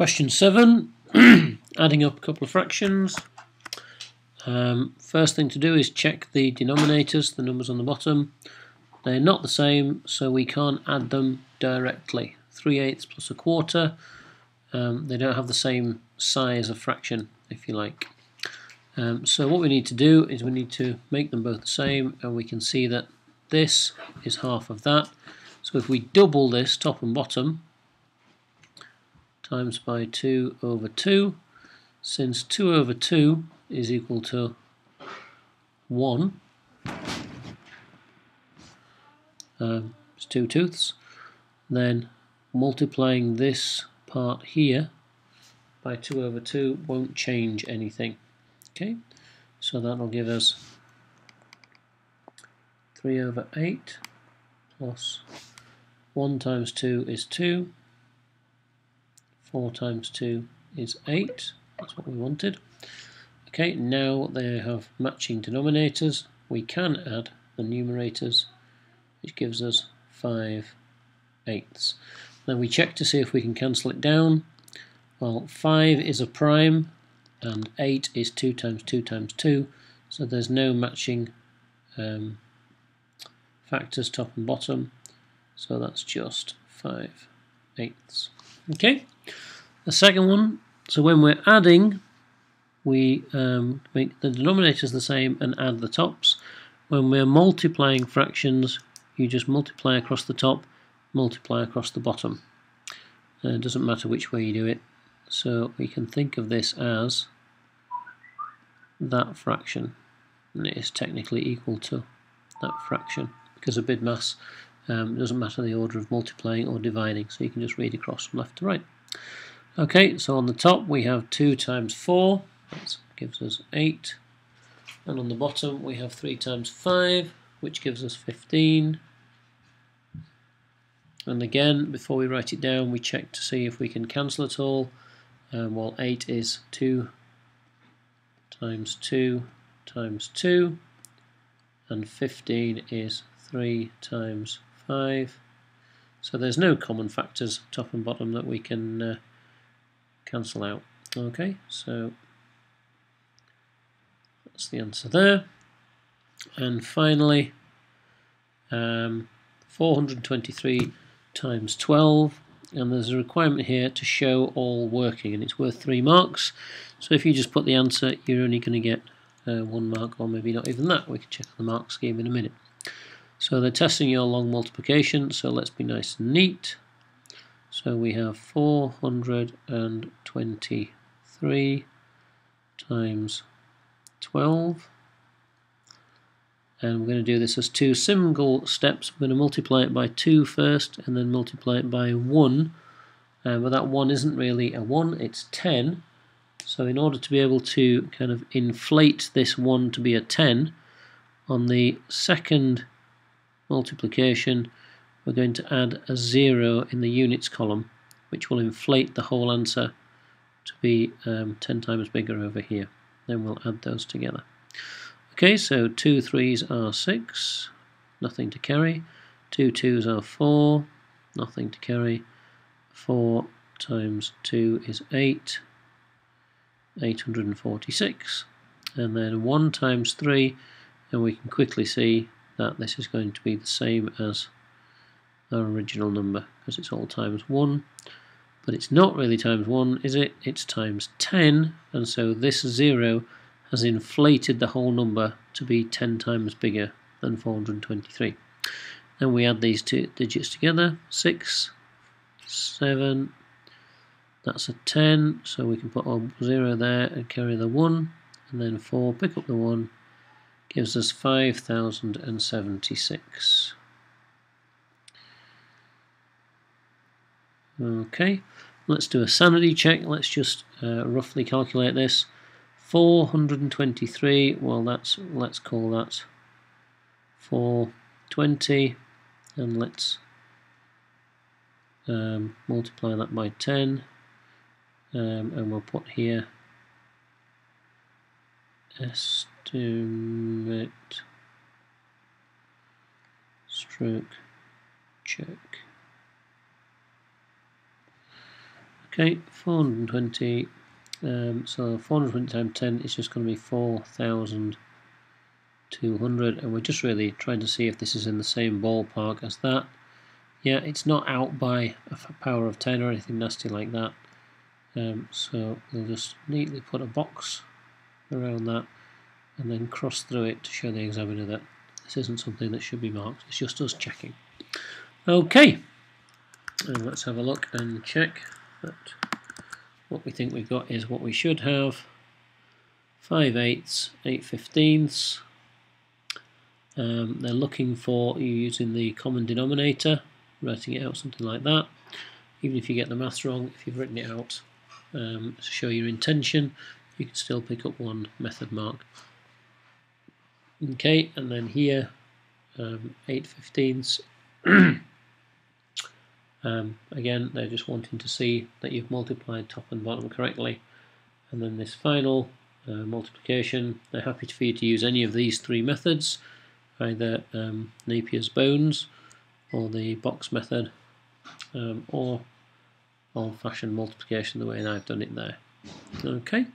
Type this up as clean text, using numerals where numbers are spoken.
Question 7, adding up a couple of fractions. First thing to do is check the denominators, the numbers on the bottom. They're not the same, so we can't add them directly. 3/8 plus a quarter, they don't have the same size of fraction, if you like. So what we need to do is we need to make them both the same, and we can see that this is half of that. So if we double this top and bottom, times by 2/2, since 2/2 is equal to 1, it's 2/2, then multiplying this part here by 2/2 won't change anything. Okay, so that'll give us 3/8 plus 1 times 2 is 2, 4 times 2 is 8, that's what we wanted. Okay, now they have matching denominators, we can add the numerators, which gives us 5/8. Then we check to see if we can cancel it down. Well, 5 is a prime and 8 is 2 times 2 times 2, so there's no matching factors top and bottom, so that's just 5/8. Okay, the second one, so when we're adding, we make the denominators the same and add the tops. When we're multiplying fractions, you just multiply across the top, multiply across the bottom. It doesn't matter which way you do it, so we can think of this as that fraction, and it is technically equal to that fraction because of BIDMAS. It doesn't matter the order of multiplying or dividing, so you can just read across from left to right. Okay, so on the top we have 2 times 4, that gives us 8, and on the bottom we have 3 times 5, which gives us 15. And again, before we write it down, we check to see if we can cancel it all. Well, 8 is 2 times 2 times 2, and 15 is 3 times 5. So there's no common factors top and bottom that we can cancel out. Okay, so that's the answer there. And finally, 423 times 12, and there's a requirement here to show all working, and it's worth 3 marks. So if you just put the answer, you're only going to get 1 mark, or maybe not even that. We can check the mark scheme in a minute. So they're testing your long multiplication, so let's be nice and neat. So we have 423 times 12, and we're going to do this as 2 single steps. We're going to multiply it by 2 first, and then multiply it by 1, but that 1 isn't really a 1, it's 10. So in order to be able to kind of inflate this 1 to be a 10, on the second multiplication we're going to add a 0 in the units column, which will inflate the whole answer to be 10 times bigger over here. Then we'll add those together. Okay, so 2 3s are 6, nothing to carry. 2 2s are 4, nothing to carry. 4 times 2 is 8, 846. And then 1 times 3, and we can quickly see that this is going to be the same as our original number because it's all times 1, but it's not really times 1, is it? It's times 10, and so this 0 has inflated the whole number to be 10 times bigger than 423. And we add these 2 digits together, 6, 7, that's a 10, so we can put a 0 there and carry the 1, and then 4, pick up the 1, gives us 5076. Okay, let's do a sanity check. Let's just roughly calculate this. 423, well let's call that 420, and let's multiply that by 10, and we'll put here estimate stroke check. Okay, 420. So 420 times 10 is just going to be 4,200, and we're just really trying to see if this is in the same ballpark as that. Yeah, it's not out by a power of 10 or anything nasty like that. So we'll just neatly put a box around that and then cross through it to show the examiner that this isn't something that should be marked. It's just us checking. Okay, and let's have a look and check that what we think we've got is what we should have. 5/8, 8/15. They're looking for you using the common denominator, writing it out something like that. Even if you get the maths wrong, if you've written it out to show your intention, you can still pick up one method mark. Okay, and then here 8/15. Again, they're just wanting to see that you've multiplied top and bottom correctly. And then this final multiplication, they're happy for you to use any of these three methods, either Napier's bones or the box method, or old-fashioned multiplication the way I've done it there. Okay.